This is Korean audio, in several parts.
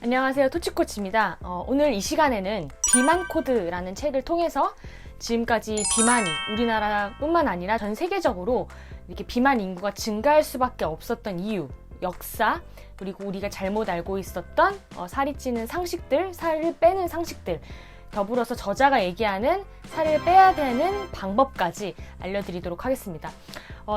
안녕하세요, 토치코치입니다. 오늘 이 시간에는 비만 코드라는 책을 통해서 지금까지 비만이 우리나라뿐만 아니라 전 세계적으로 이렇게 비만 인구가 증가할 수밖에 없었던 이유, 역사, 그리고 우리가 잘못 알고 있었던 살이 찌는 상식들, 살을 빼는 상식들, 더불어서 저자가 얘기하는 살을 빼야 되는 방법까지 알려드리도록 하겠습니다.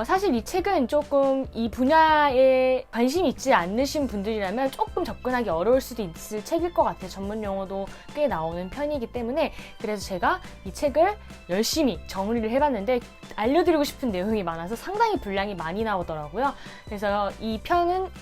사실 이 책은 조금 이 분야에 관심이 있지 않으신 분들이라면 조금 접근하기 어려울 수도 있을 책일 것 같아요. 전문 용어도 꽤 나오는 편이기 때문에. 그래서 제가 이 책을 열심히 정리를 해봤는데 알려드리고 싶은 내용이 많아서 상당히 분량이 많이 나오더라고요. 그래서 이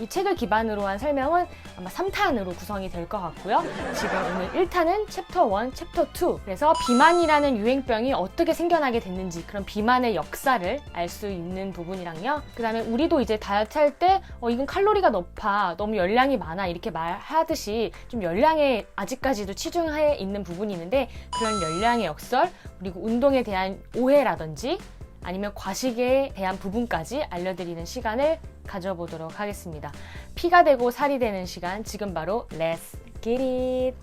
책을 기반으로 한 설명은 아마 3탄으로 구성이 될 것 같고요. 지금 오늘 1탄은 챕터 1, 챕터 2. 그래서 비만이라는 유행병이 어떻게 생겨나게 됐는지, 그런 비만의 역사를 알 수 있는 부분이랑요. 그 다음에 우리도 이제 다이어트 할 때 이건 칼로리가 높아, 너무 열량이 많아 이렇게 말하듯이 좀 열량에 아직까지도 치중해 있는 부분이 있는데, 그런 열량의 역설, 그리고 운동에 대한 오해라든지 아니면 과식에 대한 부분까지 알려드리는 시간을 가져보도록 하겠습니다. 피가 되고 살이 되는 시간, 지금 바로 Let's get it!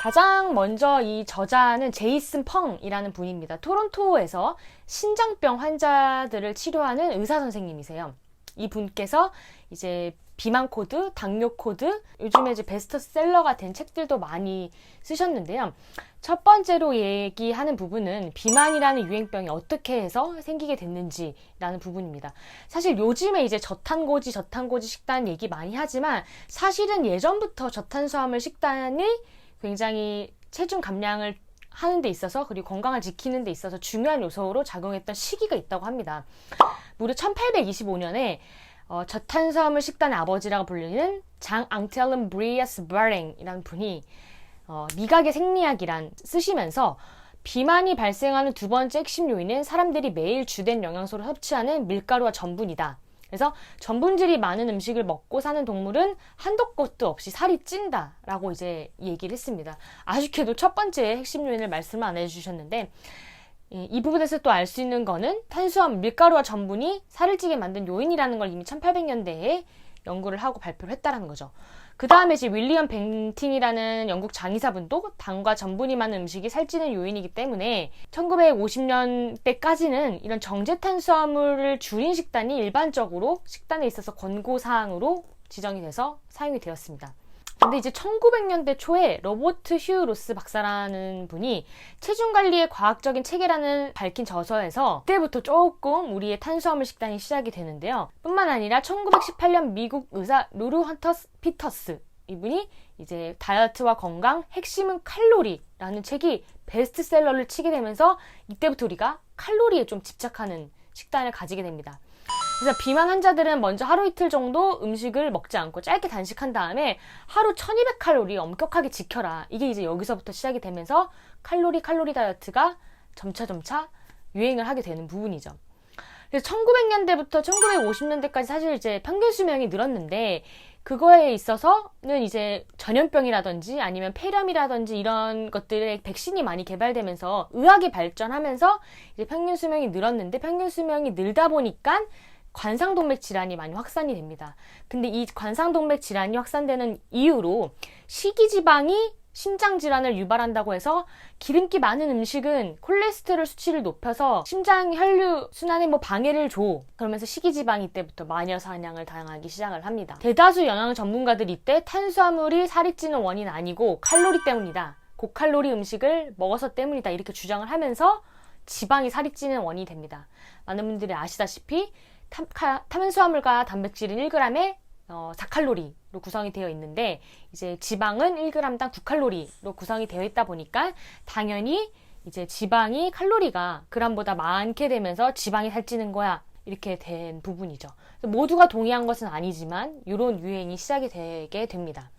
가장 먼저 이 저자는 제이슨 펑이라는 분입니다. 토론토에서 신장병 환자들을 치료하는 의사 선생님이세요. 이 분께서 이제 비만 코드, 당뇨 코드, 요즘에 이제 베스트셀러가 된 책들도 많이 쓰셨는데요. 첫 번째로 얘기하는 부분은 비만이라는 유행병이 어떻게 해서 생기게 됐는지라는 부분입니다. 사실 요즘에 이제 저탄고지 식단 얘기 많이 하지만 사실은 예전부터 저탄수화물 식단이 굉장히 체중 감량을 하는 데 있어서, 그리고 건강을 지키는 데 있어서 중요한 요소로 작용했던 시기가 있다고 합니다. 무려 1825년에 저탄수화물 식단의 아버지라고 불리는 장 앙텔름 브리아스 바랭이라는 분이 미각의 생리학이란 쓰시면서 비만이 발생하는 두 번째 핵심 요인은 사람들이 매일 주된 영양소를 섭취하는 밀가루와 전분이다. 그래서 전분질이 많은 음식을 먹고 사는 동물은 한도 끝도 없이 살이 찐다 라고 이제 얘기를 했습니다. 아쉽게도 첫 번째 핵심 요인을 말씀을 안 해주셨는데, 이 부분에서 또 알 수 있는 거는 탄수화물, 밀가루와 전분이 살을 찌게 만든 요인이라는 걸 이미 1800년대에 연구를 하고 발표를 했다는 거죠. 그 다음에 이제 윌리엄 벤팅이라는 영국 장의사분도 당과 전분이 많은 음식이 살찌는 요인이기 때문에 1950년대까지는 이런 정제탄수화물을 줄인 식단이 일반적으로 식단에 있어서 권고사항으로 지정이 돼서 사용이 되었습니다. 근데 이제 1900년대 초에 로버트 휴 로스 박사라는 분이 체중관리의 과학적인 체계라는 밝힌 저서에서 그때부터 조금 우리의 탄수화물 식단이 시작이 되는데요. 뿐만 아니라 1918년 미국 의사 루루 헌터 피터스, 이분이 이제 다이어트와 건강, 핵심은 칼로리라는 책이 베스트셀러를 치게 되면서 이때부터 우리가 칼로리에 좀 집착하는 식단을 가지게 됩니다. 그래서 비만 환자들은 먼저 하루 이틀 정도 음식을 먹지 않고 짧게 단식한 다음에 하루 1200칼로리 엄격하게 지켜라. 이게 이제 여기서부터 시작이 되면서 칼로리 다이어트가 점차 유행을 하게 되는 부분이죠. 그래서 1900년대부터 1950년대까지 사실 이제 평균 수명이 늘었는데, 그거에 있어서는 이제 전염병이라든지 아니면 폐렴이라든지 이런 것들의 백신이 많이 개발되면서 의학이 발전하면서 이제 평균 수명이 늘었는데, 평균 수명이 늘다 보니까 관상동맥 질환이 많이 확산이 됩니다. 근데 이 관상동맥 질환이 확산되는 이유로 식이지방이 심장질환을 유발한다고 해서 기름기 많은 음식은 콜레스테롤 수치를 높여서 심장 혈류 순환에 방해를 줘. 그러면서 식이지방이 이때부터 마녀 사냥을 당하기 시작을 합니다. 대다수 영양 전문가들이 이때 탄수화물이 살이 찌는 원인은 아니고 칼로리 때문이다, 고칼로리 음식을 먹어서 때문이다, 이렇게 주장을 하면서 지방이 살이 찌는 원인이 됩니다. 많은 분들이 아시다시피 탄수화물과 단백질은 1g에 4칼로리로 구성이 되어 있는데, 이제 지방은 1g당 9칼로리로 구성이 되어 있다 보니까 당연히 이제 지방이 칼로리가 g보다 많게 되면서 지방이 살찌는 거야, 이렇게 된 부분이죠. 모두가 동의한 것은 아니지만 이런 유행이 시작이 되게 됩니다.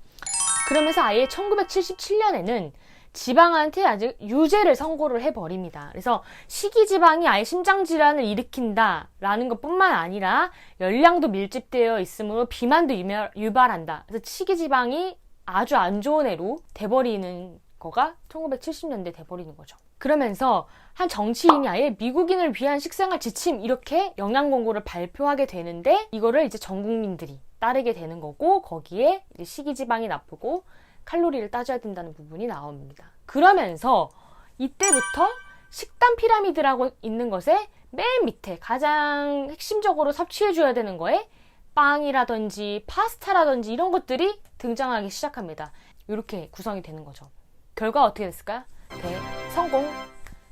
그러면서 아예 1977년에는 지방한테 아주 유죄를 선고를 해버립니다. 그래서 식이지방이 아예 심장질환을 일으킨다라는 것뿐만 아니라 열량도 밀집되어 있으므로 비만도 유발한다. 그래서 식이지방이 아주 안 좋은 애로 돼버리는 거가 1970년대 돼버리는 거죠. 그러면서 한 정치인이 아예 미국인을 위한 식생활 지침, 이렇게 영양 권고를 발표하게 되는데, 이거를 이제 전 국민들이 따르게 되는 거고, 거기에 이제 식이지방이 나쁘고 칼로리를 따져야 된다는 부분이 나옵니다. 그러면서 이때부터 식단 피라미드라고 있는 것에 맨 밑에 가장 핵심적으로 섭취해줘야 되는 거에 빵이라든지 파스타라든지 이런 것들이 등장하기 시작합니다. 이렇게 구성이 되는 거죠. 결과 어떻게 됐을까요? 성공!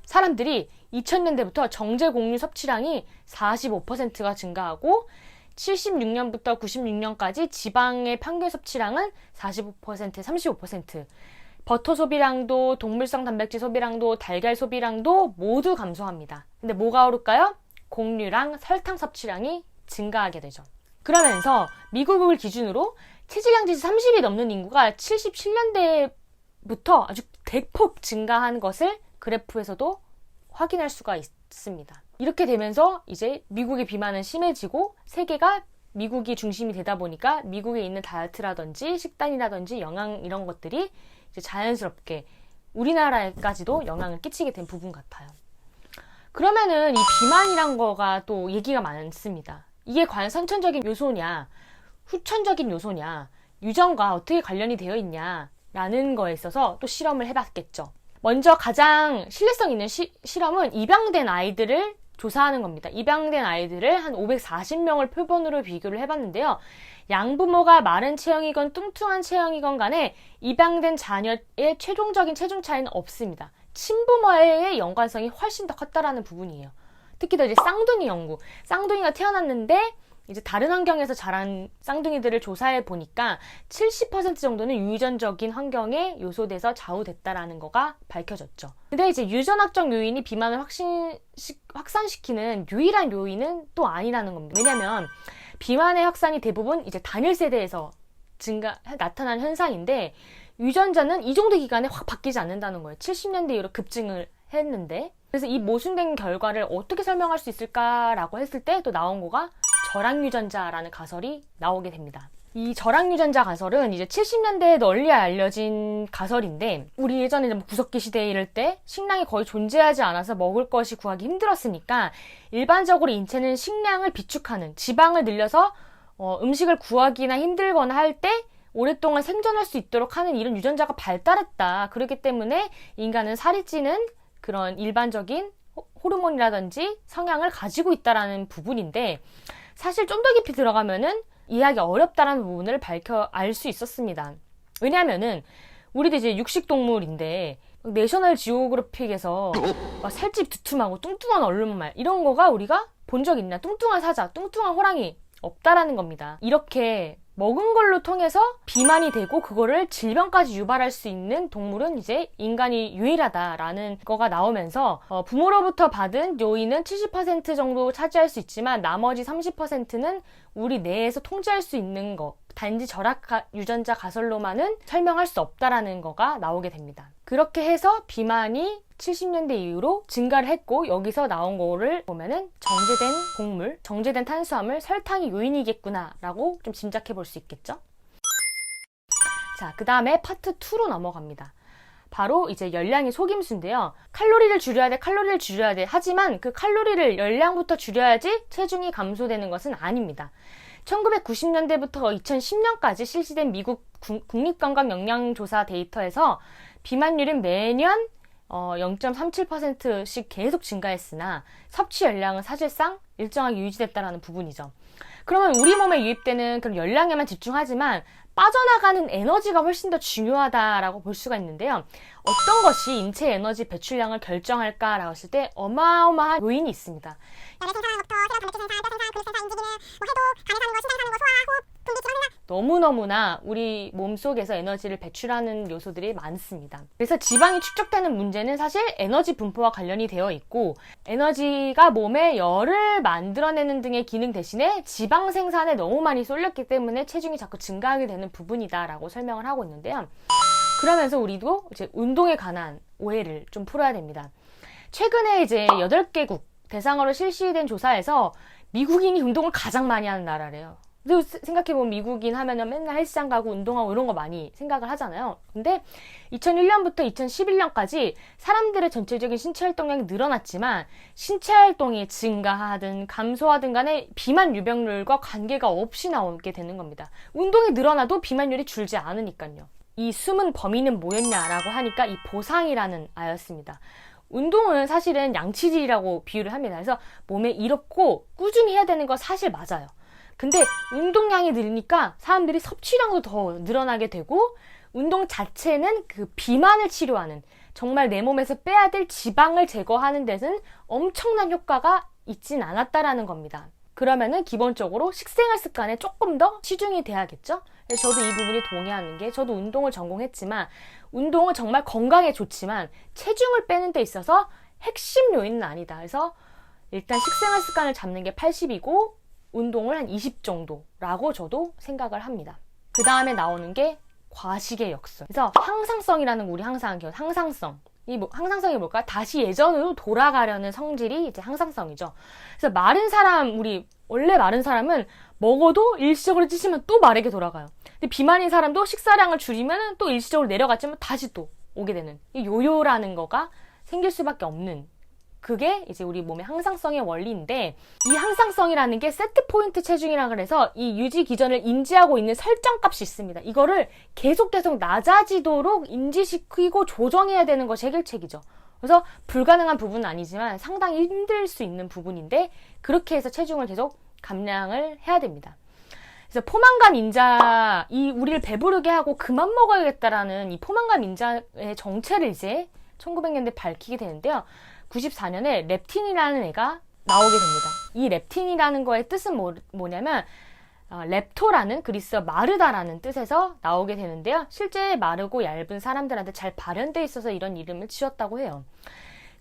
사람들이 2000년대부터 정제 곡류 섭취량이 45%가 증가하고 76년부터 96년까지 지방의 평균 섭취량은 45%, 35%, 버터 소비량도, 동물성 단백질 소비량도, 달걀 소비량도 모두 감소합니다. 근데 뭐가 오를까요? 곡류랑 설탕 섭취량이 증가하게 되죠. 그러면서 미국을 기준으로 체질량 지수 30이 넘는 인구가 77년대부터 아주 대폭 증가한 것을 그래프에서도 확인할 수가 있습니다. 이렇게 되면서 이제 미국의 비만은 심해지고 세계가 미국이 중심이 되다 보니까 미국에 있는 다이어트라든지 식단이라든지 영양 이런 것들이 이제 자연스럽게 우리나라에까지도 영향을 끼치게 된 부분 같아요. 그러면은 이 비만이란 거가 또 얘기가 많습니다. 이게 과연 선천적인 요소냐, 후천적인 요소냐, 유전과 어떻게 관련이 되어 있냐 라는 거에 있어서 또 실험을 해봤겠죠. 먼저 가장 신뢰성 있는 실험은 입양된 아이들을 조사하는 겁니다. 입양된 아이들을 한 540명을 표본으로 비교를 해봤는데요. 양부모가 마른 체형이건 뚱뚱한 체형이건 간에 입양된 자녀의 최종적인 체중 차이는 없습니다. 친부모의 연관성이 훨씬 더 컸다라는 부분이에요. 특히 더 이제 쌍둥이 연구. 쌍둥이가 태어났는데 이제 다른 환경에서 자란 쌍둥이들을 조사해 보니까 70% 정도는 유전적인 환경에 요소돼서 좌우됐다라는 거가 밝혀졌죠. 근데 이제 유전학적 요인이 비만을 확산시키는 유일한 요인은 또 아니라는 겁니다. 왜냐면 비만의 확산이 대부분 이제 단일 세대에서 나타난 현상인데 유전자는 이 정도 기간에 확 바뀌지 않는다는 거예요. 70년대 이후로 급증을 했는데. 그래서 이 모순된 결과를 어떻게 설명할 수 있을까라고 했을 때 또 나온 거가 저랑유전자라는 가설이 나오게 됩니다. 이 저랑유전자 가설은 이제 70년대에 널리 알려진 가설인데 우리 예전에 뭐 구석기 시대 이럴 때 식량이 거의 존재하지 않아서 먹을 것이 구하기 힘들었으니까 일반적으로 인체는 식량을 비축하는 지방을 늘려서 음식을 구하기나 힘들거나 할 때 오랫동안 생존할 수 있도록 하는 이런 유전자가 발달했다. 그렇기 때문에 인간은 살이 찌는 그런 일반적인 호르몬이라든지 성향을 가지고 있다라는 부분인데 사실 좀 더 깊이 들어가면은 이해하기 어렵다라는 부분을 알 수 있었습니다. 왜냐하면은 우리도 이제 육식동물인데 내셔널 지오그래픽에서 막 살집 두툼하고 뚱뚱한 얼룩말 이런 거가 우리가 본 적 있나? 뚱뚱한 사자, 뚱뚱한 호랑이 없다라는 겁니다. 이렇게 먹은 걸로 통해서 비만이 되고 그거를 질병까지 유발할 수 있는 동물은 이제 인간이 유일하다라는 거가 나오면서 부모로부터 받은 요인은 70% 정도 차지할 수 있지만 나머지 30%는 우리 뇌에서 통제할 수 있는 거 단지 절약 유전자 가설로만은 설명할 수 없다라는 거가 나오게 됩니다. 그렇게 해서 비만이 70년대 이후로 증가를 했고 여기서 나온 거를 보면은 정제된 곡물, 정제된 탄수화물, 설탕이 요인이겠구나 라고 좀 짐작해 볼 수 있겠죠? 자, 그 다음에 파트 2로 넘어갑니다. 바로 이제 열량이 속임수인데요. 칼로리를 줄여야 돼. 하지만 그 칼로리를 열량부터 줄여야지 체중이 감소되는 것은 아닙니다. 1990년대부터 2010년까지 실시된 미국 국립건강영양조사 데이터에서 비만율은 매년 0.37%씩 계속 증가했으나 섭취 열량은 사실상 일정하게 유지됐다는 부분이죠. 그러면 우리 몸에 유입되는 그런 열량에만 집중하지만 빠져나가는 에너지가 훨씬 더 중요하다라고 볼 수가 있는데요. 어떤 것이 인체 에너지 배출량을 결정할까라고 했을 때 어마어마한 요인이 있습니다. 너무너무나 우리 몸속에서 에너지를 배출하는 요소들이 많습니다. 그래서 지방이 축적되는 문제는 사실 에너지 분포와 관련이 되어 있고 에너지가 몸에 열을 만들어내는 등의 기능 대신에 지방 생산에 너무 많이 쏠렸기 때문에 체중이 자꾸 증가하게 되는 부분이다라고 설명을 하고 있는데요. 그러면서 우리도 이제 운동에 관한 오해를 좀 풀어야 됩니다. 최근에 이제 8개국 대상으로 실시된 조사에서 미국인이 운동을 가장 많이 하는 나라래요. 생각해보면 미국인 하면은 맨날 헬스장 가고 운동하고 이런 거 많이 생각을 하잖아요. 근데 2001년부터 2011년까지 사람들의 전체적인 신체 활동량이 늘어났지만 신체 활동이 증가하든 감소하든 간에 비만 유병률과 관계가 없이 나오게 되는 겁니다. 운동이 늘어나도 비만율이 줄지 않으니까요. 이 숨은 범인은 뭐였냐라고 하니까 이 보상이라는 아였습니다. 운동은 사실은 양치질이라고 비유를 합니다. 그래서 몸에 이롭고 꾸준히 해야 되는 거 사실 맞아요. 근데 운동량이 늘으니까 사람들이 섭취량도 더 늘어나게 되고 운동 자체는 그 비만을 치료하는 정말 내 몸에서 빼야 될 지방을 제거하는 데는 엄청난 효과가 있진 않았다라는 겁니다. 그러면은 기본적으로 식생활 습관에 조금 더 치중이 돼야겠죠? 그래서 저도 이 부분이 동의하는 게 저도 운동을 전공했지만 운동은 정말 건강에 좋지만 체중을 빼는 데 있어서 핵심 요인은 아니다. 그래서 일단 식생활 습관을 잡는 게 80이고 운동을 한 20 정도라고 저도 생각을 합니다. 그 다음에 나오는 게 과식의 역설. 그래서 항상성이라는 거 우리 항상 항상성. 항상성이 뭘까? 다시 예전으로 돌아가려는 성질이 이제 항상성이죠. 그래서 마른 사람, 원래 마른 사람은 먹어도 일시적으로 찌시면 또 마르게 돌아가요. 근데 비만인 사람도 식사량을 줄이면 또 일시적으로 내려갔지만 다시 또 오게 되는 이 요요라는 거가 생길 수밖에 없는 그게 이제 우리 몸의 항상성의 원리인데 이 항상성이라는 게 세트 포인트 체중이라 그래서 이 유지 기전을 인지하고 있는 설정값이 있습니다. 이거를 계속 낮아지도록 인지시키고 조정해야 되는 것이 해결책이죠. 그래서 불가능한 부분은 아니지만 상당히 힘들 수 있는 부분인데 그렇게 해서 체중을 계속 감량을 해야 됩니다. 그래서 포만감 인자, 우리를 배부르게 하고 그만 먹어야겠다라는 이 포만감 인자의 정체를 이제 1900년대 밝히게 되는데요. 94년에 렙틴이라는 애가 나오게 됩니다. 이 렙틴이라는 거의 뜻은 뭐냐면 렙토라는 그리스어 마르다라는 뜻에서 나오게 되는데요. 실제 마르고 얇은 사람들한테 잘 발현되어 있어서 이런 이름을 지었다고 해요.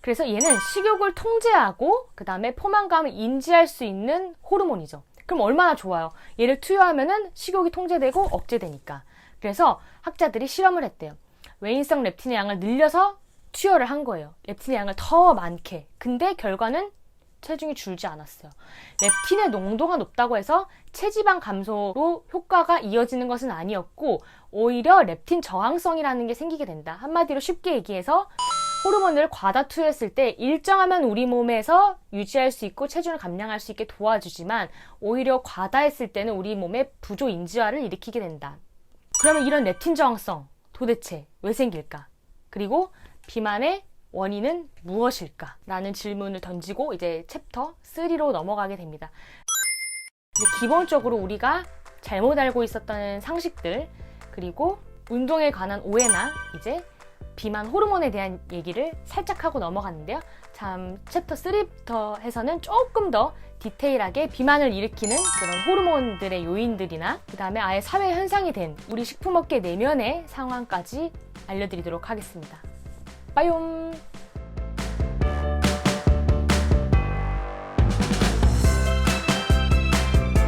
그래서 얘는 식욕을 통제하고 그 다음에 포만감을 인지할 수 있는 호르몬이죠. 그럼 얼마나 좋아요. 얘를 투여하면은 식욕이 통제되고 억제되니까. 그래서 학자들이 실험을 했대요. 외인성 렙틴의 양을 늘려서 투여를 한 거예요. 렙틴의 양을 더 많게. 근데 결과는 체중이 줄지 않았어요. 렙틴의 농도가 높다고 해서 체지방 감소로 효과가 이어지는 것은 아니었고 오히려 렙틴 저항성이라는 게 생기게 된다. 한마디로 쉽게 얘기해서 호르몬을 과다 투여했을 때 일정하면 우리 몸에서 유지할 수 있고 체중을 감량할 수 있게 도와주지만 오히려 과다했을 때는 우리 몸의 부조 인지화를 일으키게 된다. 그러면 이런 렙틴 저항성 도대체 왜 생길까? 그리고 비만의 원인은 무엇일까? 라는 질문을 던지고 이제 챕터 3로 넘어가게 됩니다. 이제 기본적으로 우리가 잘못 알고 있었던 상식들 그리고 운동에 관한 오해나 이제 비만 호르몬에 대한 얘기를 살짝 하고 넘어갔는데요. 참 챕터 3부터 해서는 조금 더 디테일하게 비만을 일으키는 그런 호르몬들의 요인들이나 그 다음에 아예 사회 현상이 된 우리 식품업계 내면의 상황까지 알려드리도록 하겠습니다. 빠이옴!